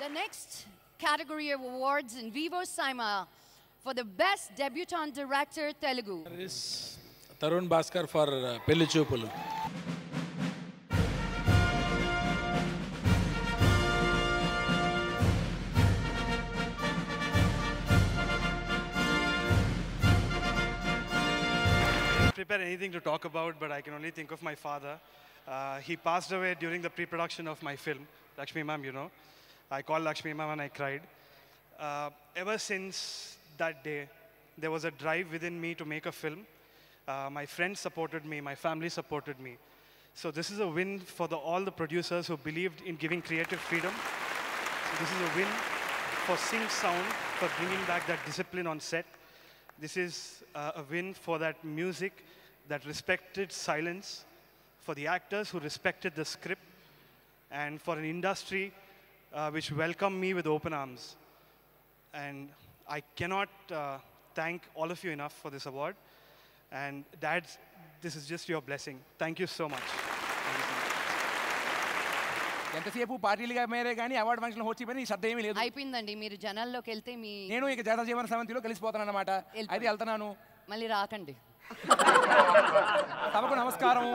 The next category of awards in Vivo Cinema for the best debutant director Telugu is Tarun Bhaskar for Pelli Choopulu. Prepare anything to talk about, but I can only think of my father. He passed away during the pre-production of my film, Lakshmi Ma'am, you know. I called Lakshmi Ma'am and I cried. Ever since that day, there was a drive within me to make a film. My friends supported me, my family supported me. So this is a win for all the producers who believed in giving creative freedom. So this is a win for Sync Sound, for bringing back that discipline on set. This is a win for that music that respected silence, for the actors who respected the script, and for an industry which welcomed me with open arms. And I cannot thank all of you enough for this award. And dads, this is just your blessing. Thank you so much. ఎంతసేపు పార్టీలుగా మేరే కానీ award function వచ్చి పని శ్రద్ధ ఏమీ లేదు. అయిపోయిందండి. మీరు జనాల్లోకి వెళ్తే నేను ఇక జన జీవన సమితిలో కలిసిపోతాను అన్నమాట. అయితే వెళ్తున్నాను. మళ్ళీ రాకండి. సభకు నమస్కారం.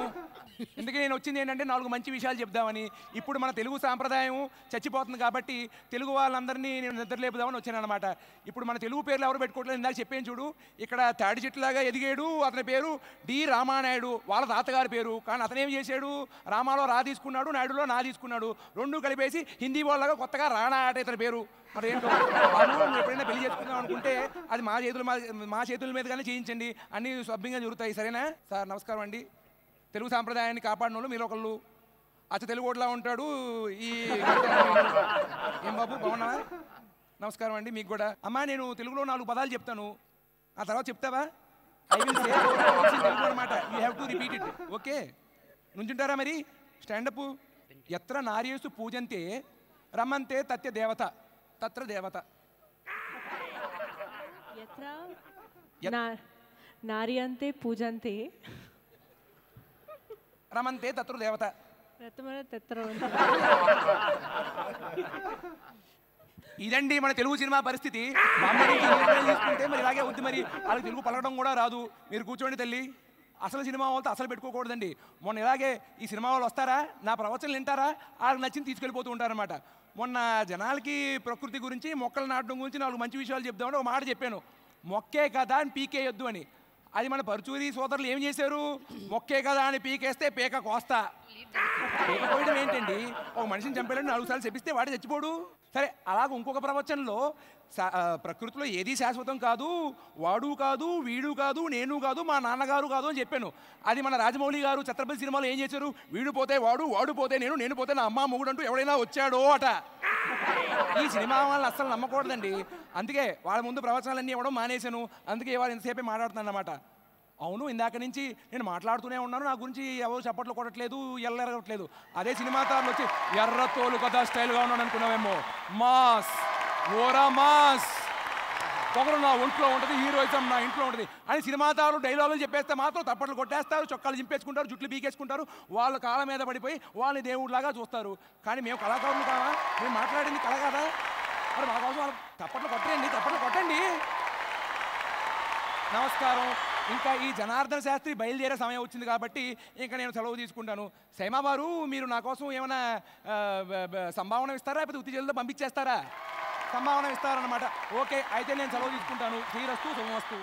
ఎందుకు నేను వచ్చింది ఏంటంటే 4 మంచి విషయాలు చెప్దామని. ఇప్పుడు మన తెలుగు సాంప్రదాయం చచ్చిపోతుంది కాబట్టి తెలుగు వాళ్ళందరినీ నేను నిద్రలేపుదామని వచ్చాను అనమాట. ఇప్పుడు మన తెలుగు పేర్లు ఎవరు పెట్టుకోవట్లేదు. ఇందాక చెప్పాను చూడు, ఇక్కడ తాడి చెట్టులాగా ఎదిగాడు అతని పేరు డి రామానాయుడు, వాళ్ళ తాతగారి పేరు. కానీ అతను ఏం చేశాడు, రామాలో రా తీసుకున్నాడు, నాయుడులో నా తీసుకున్నాడు, రెండు కలిపేసి హిందీ వాళ్ళగా కొత్తగా రాణా ఆట ఇతని పేరు. మరి ఏంటో నువ్వు ఎప్పుడైనా పెళ్లి చేసుకుందాం అనుకుంటే అది మా చేతుల మీదగానే చేయించండి, అన్నీ సభ్యంగా జరుగుతాయి. సరేనా సార్? నమస్కారం అండి. తెలుగు సాంప్రదాయాన్ని కాపాడిన వాళ్ళు మీరు ఒకళ్ళు. అచ్చ తెలుగు ఓట్లా ఉంటాడు ఈ ఏం బాబు బాగున్నా? నమస్కారం అండి మీకు కూడా. అమ్మా నేను తెలుగులో 4 పదాలు చెప్తాను, ఆ తర్వాత చెప్తావా? ఐ విల్ సే తెలుగు అనమాట. You have to repeat it. Okay, నుంచుంటారా మరి? స్టాండప్. ఎత్ర నార్యేసు పూజంతే రమ్మంతే తత్య దేవత తత్ర దేవత. నార్యంతే పూజంతే రమంతే తత్ర దేవత. ఇదండి మన తెలుగు సినిమా పరిస్థితి. తీసుకుంటే మరి ఇలాగే అవుద్ది. మరి వాళ్ళకి తెలుగు పలకడం కూడా రాదు. మీరు కూర్చోండి తల్లి. అసలు సినిమా వాళ్ళతో అసలు పెట్టుకోకూడదండి. మొన్న ఇలాగే ఈ సినిమా వాళ్ళు వస్తారా, నా ప్రవచనలు వింటారా, వాళ్ళకి నచ్చింది తీసుకెళ్ళిపోతూ ఉంటారనమాట. మొన్న జనాలకి ప్రకృతి గురించి, మొక్కలు నాటడం గురించి 4 మంచి విషయాలు చెప్దామని ఒక మాట చెప్పాను. మొక్కే కదా అని పీకేయొద్దు అని. అది మన పరుచూరి సోదరులు ఏం చేశారు, మొక్కే కదా అని పీకేస్తే పీక కోస్తా. పీక కోయడం ఏంటండి, ఒక మనిషిని చంపేయాలని 4 సార్లు చెప్పిస్తే వాడు చచ్చిపోడు. సరే, అలాగే ఇంకొక ప్రవచనంలో ప్రకృతిలో ఏది శాశ్వతం కాదు, వాడు కాదు, వీడు కాదు, నేను కాదు, మా నాన్నగారు కాదు అని చెప్పాను. అది మన రాజమౌళి గారు ఛత్రపతి సినిమాలో ఏం చేశారు, వీడు పోతే వాడు, వాడు పోతే నేను, నేను పోతే నా అమ్మ మొగుడు అంటూ ఎవడైనా వచ్చాడో అట. ఈ సినిమా వాళ్ళని అస్సలు నమ్మకూడదండి. అందుకే వాళ్ళ ముందు ప్రవచనాలన్నీ ఇవ్వడం మానేశాను. అందుకే వాళ్ళు ఇంతసేపే మాట్లాడుతున్నాను అన్నమాట. అవును, ఇందాక నుంచి నేను మాట్లాడుతూనే ఉన్నాను, నా గురించి ఎవరు చప్పట్లు కొట్టట్లేదు, ఎల్లరగట్లేదు. అదే సినిమా తారులు వచ్చి ఎర్రతోలు కదా స్టైల్గా ఉన్నాను అనుకున్నామేమో. మాస్ ఓరా మాస్, పొగరు నా ఒంట్లో ఉంటుంది, హీరోయిజం నా ఇంట్లో ఉంటుంది అని సినిమా తారులు డైలాగులు చెప్పేస్తే మాత్రం తప్పట్లు కొట్టేస్తారు, చొక్కాలు చింపేసుకుంటారు, జుట్లు బీకేసుకుంటారు, వాళ్ళ కాళ్ళ మీద పడిపోయి వాళ్ళని దేవుడిలాగా చూస్తారు. కానీ మేము కళాకారులు కావా? మేము మాట్లాడింది కళ కదా. మరి మా కోసం వాళ్ళు తప్పట్లు కొట్టండి, తప్పట్లు కొట్టండి. నమస్కారం. ఇంకా ఈ జనార్దన శాస్త్రి బయలుదేరే సమయం వచ్చింది కాబట్టి ఇంకా నేను సెలవు తీసుకుంటాను. సైమా వారు, మీరు నా కోసం ఏమైనా సంభావన ఇస్తారా, లేకపోతే ఉత్తి జల్లుతో పంపించేస్తారా? సంభావన ఇస్తారన్నమాట. ఓకే, అయితే నేను సెలవు తీసుకుంటాను. శ్రీరస్తు శుభమస్తు.